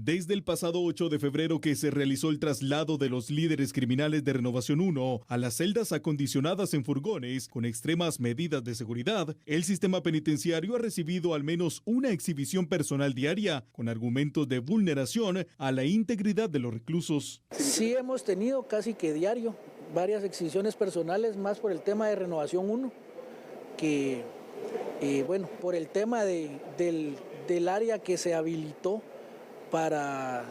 Desde el pasado 8 de febrero que se realizó el traslado de los líderes criminales de Renovación 1 a las celdas acondicionadas en furgones con extremas medidas de seguridad, el sistema penitenciario ha recibido al menos una exhibición personal diaria con argumentos de vulneración a la integridad de los reclusos. Sí hemos tenido casi que diario varias exhibiciones personales, más por el tema de Renovación 1, que por el tema del área que se habilitó para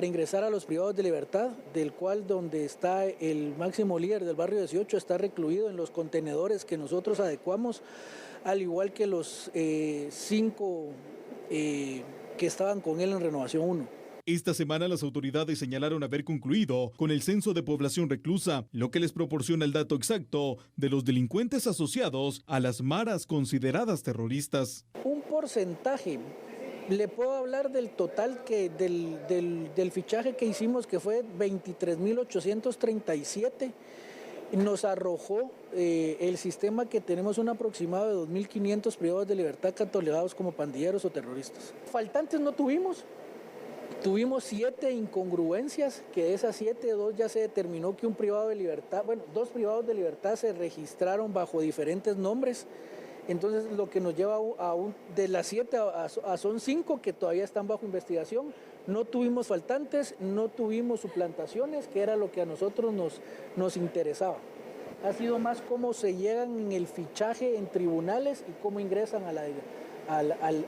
ingresar a los privados de libertad, del cual donde está el máximo líder del barrio 18 está recluido en los contenedores que nosotros adecuamos, al igual que los 5 que estaban con él en Renovación 1. Esta semana las autoridades señalaron haber concluido con el censo de población reclusa, lo que les proporciona el dato exacto de los delincuentes asociados a las maras consideradas terroristas. Un porcentaje. Le puedo hablar del total del fichaje que hicimos, que fue 23.837. Nos arrojó el sistema que tenemos un aproximado de 2.500 privados de libertad catalogados como pandilleros o terroristas. Faltantes no tuvimos. Tuvimos 7 incongruencias, que de esas 7, 2 ya se determinó que un privado de libertad, 2 privados de libertad se registraron bajo diferentes nombres. Entonces lo que nos lleva de las 7 son 5 que todavía están bajo investigación. No tuvimos faltantes, no tuvimos suplantaciones, que era lo que a nosotros nos interesaba. Ha sido más cómo se llegan en el fichaje en tribunales y cómo ingresan al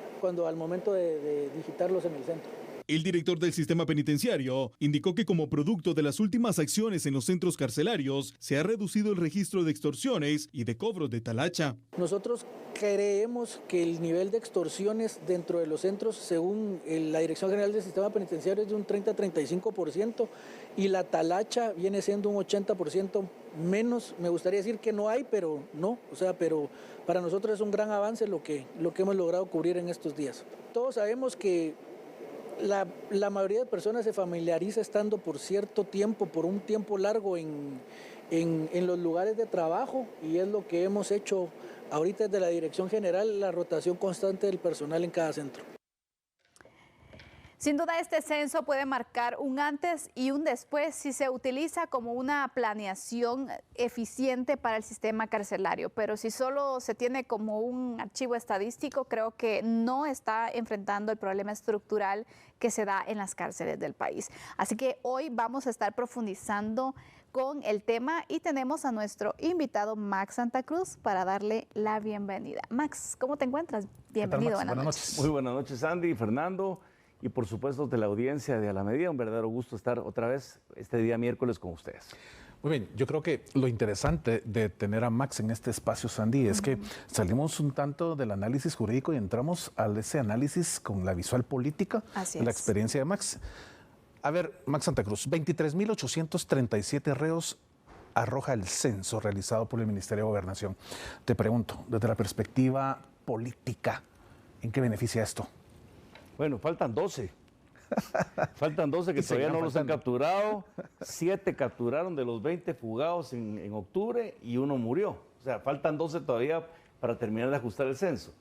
momento de digitarlos en el centro. El director del sistema penitenciario indicó que como producto de las últimas acciones en los centros carcelarios se ha reducido el registro de extorsiones y de cobros de talacha. Nosotros creemos que el nivel de extorsiones dentro de los centros, según la Dirección General del Sistema Penitenciario, es de un 30-35% y la talacha viene siendo un 80% menos. Me gustaría decir que no hay, pero no. Pero para nosotros es un gran avance lo que hemos logrado cubrir en estos días. Todos sabemos que la mayoría de personas se familiariza estando por cierto tiempo, por un tiempo largo en los lugares de trabajo, y es lo que hemos hecho ahorita desde la Dirección General, la rotación constante del personal en cada centro. Sin duda este censo puede marcar un antes y un después si se utiliza como una planeación eficiente para el sistema carcelario, pero si solo se tiene como un archivo estadístico, creo que no está enfrentando el problema estructural que se da en las cárceles del país. Así que hoy vamos a estar profundizando con el tema y tenemos a nuestro invitado Max Santa Cruz para darle la bienvenida. Max, ¿cómo te encuentras? Bienvenido. Buenas noches. Muy buenas noches, Andy y Fernando. Y por supuesto de la audiencia de A la Medida, un verdadero gusto estar otra vez este día miércoles con ustedes. Muy bien, yo creo que lo interesante de tener a Max en este espacio, Sandy, es que salimos un tanto del análisis jurídico y entramos a ese análisis con la visual política de la experiencia de Max. A ver, Max Santa Cruz, 23.837 reos arroja el censo realizado por el Ministerio de Gobernación. Te pregunto, desde la perspectiva política, ¿en qué beneficia esto? Bueno, faltan 12. Faltan 12 que todavía no los han capturado. 7 capturaron de los 20 fugados en octubre y 1 murió. O sea, faltan 12 todavía para terminar de ajustar el censo.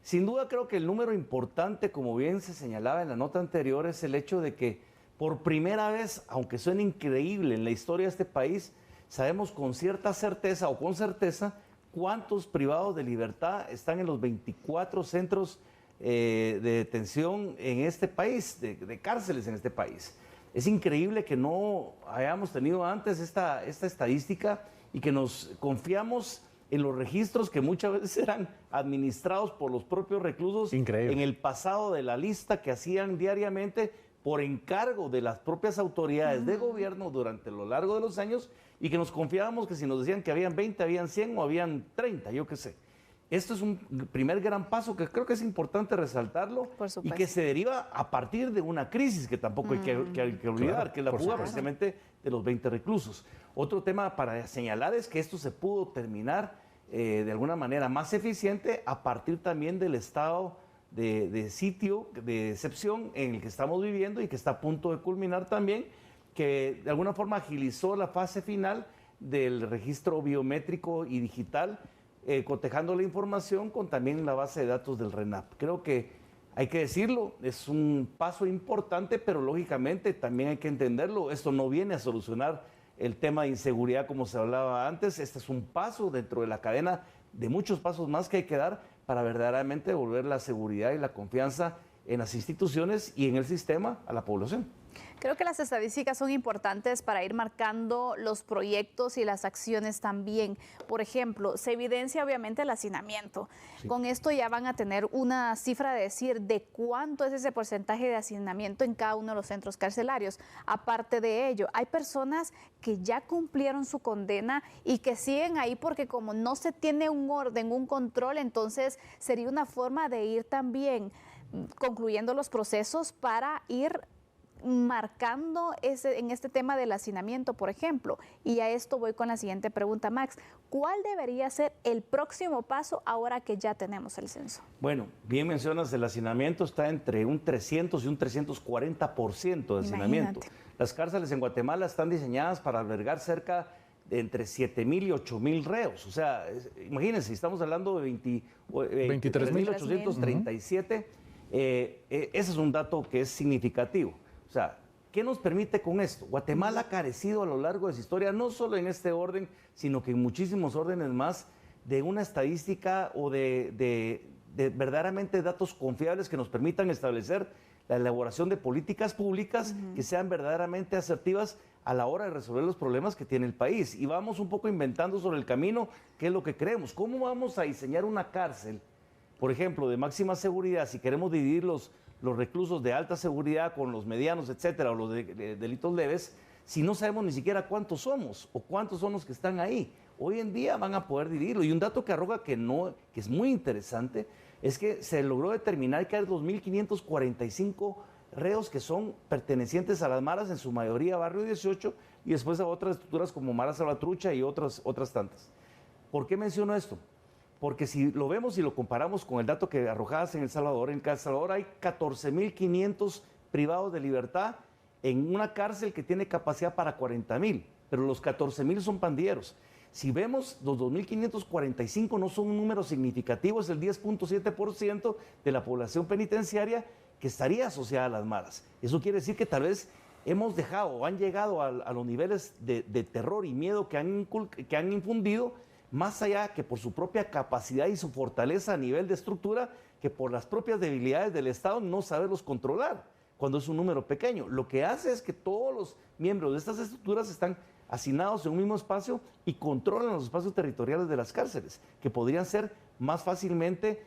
Sin duda creo que el número importante, como bien se señalaba en la nota anterior, es el hecho de que por primera vez, aunque suene increíble en la historia de este país, sabemos con cierta certeza o con certeza cuántos privados de libertad están en los 24 centros de detención en este país, de cárceles en este país. Es increíble que no hayamos tenido antes esta estadística y que nos confiamos en los registros que muchas veces eran administrados por los propios reclusos. Increíble. En el pasado de la lista que hacían diariamente por encargo de las propias autoridades de gobierno durante lo largo de los años, y que nos confiábamos que si nos decían que habían 20, habían 100 o habían 30, yo qué sé. Esto es un primer gran paso que creo que es importante resaltarlo y que se deriva a partir de una crisis que tampoco hay que olvidar, claro, que es la fuga precisamente de los 20 reclusos. Otro tema para señalar es que esto se pudo terminar de alguna manera más eficiente a partir también del estado de sitio, de excepción en el que estamos viviendo y que está a punto de culminar también, que de alguna forma agilizó la fase final del registro biométrico y digital, cotejando la información con también la base de datos del RENAP. Creo que Hay que decirlo, es un paso importante, pero lógicamente también hay que entenderlo. Esto no viene a solucionar el tema de inseguridad como se hablaba antes. Este es un paso dentro de la cadena de muchos pasos más que hay que dar para verdaderamente devolver la seguridad y la confianza en las instituciones y en el sistema a la población. Creo que las estadísticas son importantes para ir marcando los proyectos y las acciones también. Por ejemplo, se evidencia obviamente el hacinamiento. Sí. Con esto ya van a tener una cifra de decir de cuánto es ese porcentaje de hacinamiento en cada uno de los centros carcelarios. Aparte de ello, hay personas que ya cumplieron su condena y que siguen ahí porque como no se tiene un orden, un control, entonces sería una forma de ir también concluyendo los procesos para ir marcando en este tema del hacinamiento, por ejemplo. Y a esto voy con la siguiente pregunta, Max. ¿Cuál debería ser el próximo paso ahora que ya tenemos el censo? Bueno, bien mencionas, el hacinamiento está entre un 300 y un 340% de hacinamiento. Imagínate. Las cárceles en Guatemala están diseñadas para albergar cerca de entre 7,000 y 8,000 reos. O sea, imagínense, estamos hablando de 23,837. Ese es un dato que es significativo. O sea, ¿qué nos permite con esto? Guatemala ha carecido a lo largo de su historia, no solo en este orden, sino que en muchísimos órdenes más, de una estadística o de verdaderamente datos confiables que nos permitan establecer la elaboración de políticas públicas que sean verdaderamente asertivas a la hora de resolver los problemas que tiene el país. Y vamos un poco inventando sobre el camino qué es lo que creemos. ¿Cómo vamos a diseñar una cárcel, por ejemplo, de máxima seguridad, si queremos dividir los reclusos de alta seguridad con los medianos, etcétera, o los de delitos leves, si no sabemos ni siquiera cuántos somos o cuántos son los que están ahí? Hoy en día van a poder dividirlo. Y un dato que arroja que es muy interesante es que se logró determinar que hay 2,545 reos que son pertenecientes a las maras, en su mayoría Barrio 18, y después a otras estructuras como Mara Salvatrucha y otras tantas. ¿Por qué menciono esto? Porque si lo vemos y lo comparamos con el dato que arrojabas en El Salvador hay 14,500 privados de libertad en una cárcel que tiene capacidad para 40,000, pero los 14,000 son pandilleros. Si vemos, los 2,545 no son un número significativo, es el 10,7% de la población penitenciaria que estaría asociada a las maras. Eso quiere decir que tal vez hemos dejado o han llegado a los niveles de terror y miedo que han infundido, más allá que por su propia capacidad y su fortaleza a nivel de estructura, que por las propias debilidades del Estado no saberlos controlar cuando es un número pequeño. Lo que hace es que todos los miembros de estas estructuras están hacinados en un mismo espacio y controlan los espacios territoriales de las cárceles, que podrían ser más fácilmente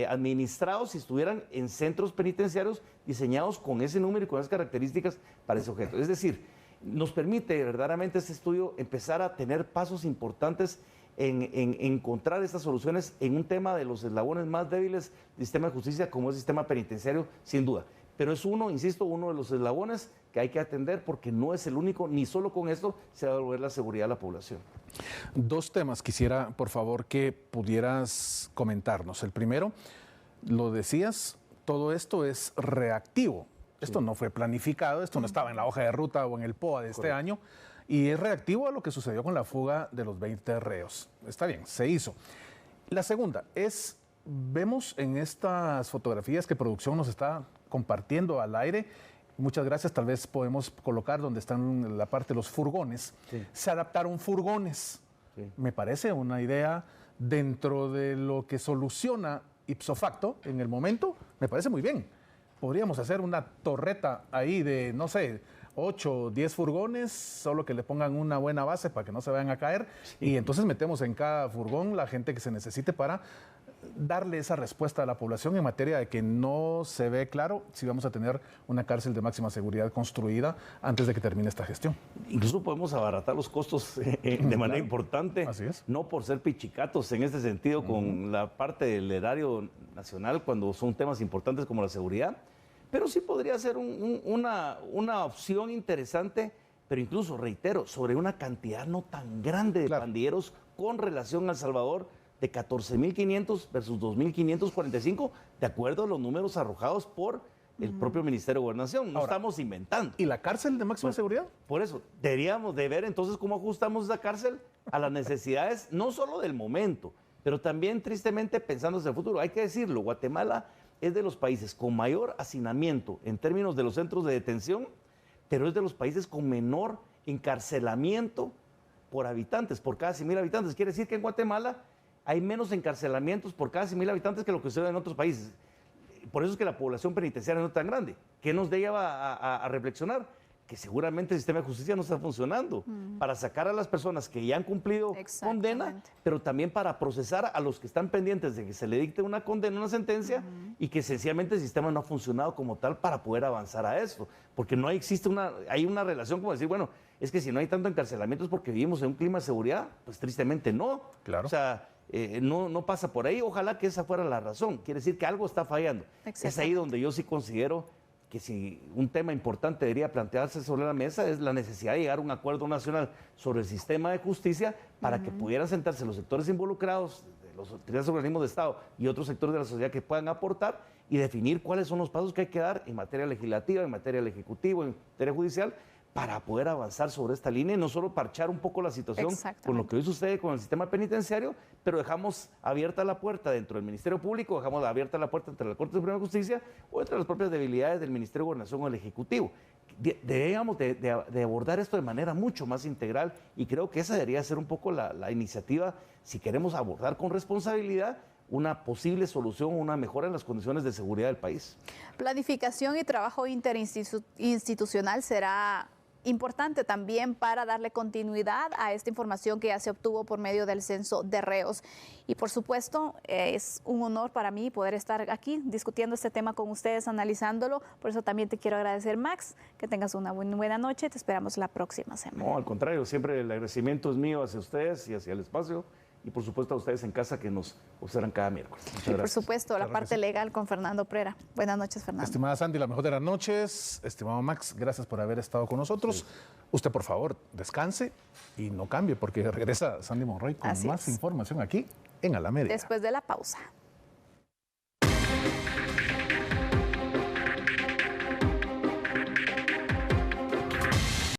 administrados si estuvieran en centros penitenciarios diseñados con ese número y con esas características para ese objeto. Es decir, nos permite verdaderamente este estudio empezar a tener pasos importantes en encontrar estas soluciones en un tema de los eslabones más débiles del sistema de justicia, como es el sistema penitenciario, sin duda. Pero es uno de los eslabones que hay que atender, porque no es el único, ni solo con esto se va a devolver la seguridad a la población. Dos temas quisiera, por favor, que pudieras comentarnos. El primero, lo decías, todo esto es reactivo. Esto no fue planificado, esto no estaba en la hoja de ruta o en el POA de este año. Y es reactivo a lo que sucedió con la fuga de los 20 reos. Está bien, se hizo. La segunda es, vemos en estas fotografías que producción nos está compartiendo al aire, muchas gracias, tal vez podemos colocar donde están en la parte de los furgones. Sí. Se adaptaron furgones. Sí. Me parece una idea dentro de lo que soluciona ipso facto en el momento, me parece muy bien. Podríamos hacer una torreta ahí de, no sé, 8 o 10 furgones, solo que le pongan una buena base para que no se vayan a caer, y entonces metemos en cada furgón la gente que se necesite para darle esa respuesta a la población en materia de que no se ve claro si vamos a tener una cárcel de máxima seguridad construida antes de que termine esta gestión. Incluso podemos abaratar los costos de manera importante. Así es. No por ser pichicatos en este sentido con la parte del erario nacional cuando son temas importantes como la seguridad, pero sí podría ser una opción interesante, pero incluso, reitero, sobre una cantidad no tan grande de pandilleros con relación a El Salvador, de 14,500 versus 2,545, de acuerdo a los números arrojados por el propio Ministerio de Gobernación. No estamos inventando. ¿Y la cárcel de máxima seguridad? Por eso, deberíamos de ver entonces cómo ajustamos esa cárcel a las necesidades, no solo del momento, pero también tristemente pensando hacia el futuro. Hay que decirlo, Guatemala es de los países con mayor hacinamiento en términos de los centros de detención, pero es de los países con menor encarcelamiento por habitantes, por cada 100,000 habitantes. Quiere decir que en Guatemala hay menos encarcelamientos por cada 100,000 habitantes que lo que sucede en otros países. Por eso es que la población penitenciaria no es tan grande. ¿Qué nos lleva a reflexionar? Que seguramente el sistema de justicia no está funcionando para sacar a las personas que ya han cumplido condena, pero también para procesar a los que están pendientes de que se le dicte una condena, una sentencia, y que sencillamente el sistema no ha funcionado como tal para poder avanzar a esto. Porque no existe hay una relación como decir, bueno, es que si no hay tanto encarcelamiento es porque vivimos en un clima de seguridad. Pues tristemente no. Claro. O sea, no pasa por ahí. Ojalá que esa fuera la razón. Quiere decir que algo está fallando. Es ahí donde yo sí considero que si un tema importante debería plantearse sobre la mesa es la necesidad de llegar a un acuerdo nacional sobre el sistema de justicia para que pudieran sentarse los sectores involucrados, los diferentes organismos de Estado y otros sectores de la sociedad que puedan aportar y definir cuáles son los pasos que hay que dar en materia legislativa, en materia del Ejecutivo, en materia judicial, para poder avanzar sobre esta línea y no solo parchar un poco la situación con lo que hoy sucede con el sistema penitenciario, pero dejamos abierta la puerta dentro del Ministerio Público, dejamos abierta la puerta entre la Corte Suprema de Justicia o entre las propias debilidades del Ministerio de Gobernación o el Ejecutivo. Debemos de abordar esto de manera mucho más integral y creo que esa debería ser un poco la iniciativa si queremos abordar con responsabilidad una posible solución, una mejora en las condiciones de seguridad del país. Planificación y trabajo interinstitucional será importante también para darle continuidad a esta información que ya se obtuvo por medio del censo de reos. Y por supuesto, es un honor para mí poder estar aquí discutiendo este tema con ustedes, analizándolo. Por eso también te quiero agradecer, Max, que tengas una buena noche. Te esperamos la próxima semana. No, al contrario, siempre el agradecimiento es mío hacia ustedes y hacia el espacio. Y por supuesto a ustedes en casa que nos observan cada miércoles. Muchas gracias. Por supuesto, la parte legal con Fernando Prera. Buenas noches, Fernando. Estimada Sandy, la mejor de las noches. Estimado Max, gracias por haber estado con nosotros. Sí. Usted, por favor, descanse y no cambie porque regresa Sandy Monroy con más información aquí en A la Media. Después de la pausa.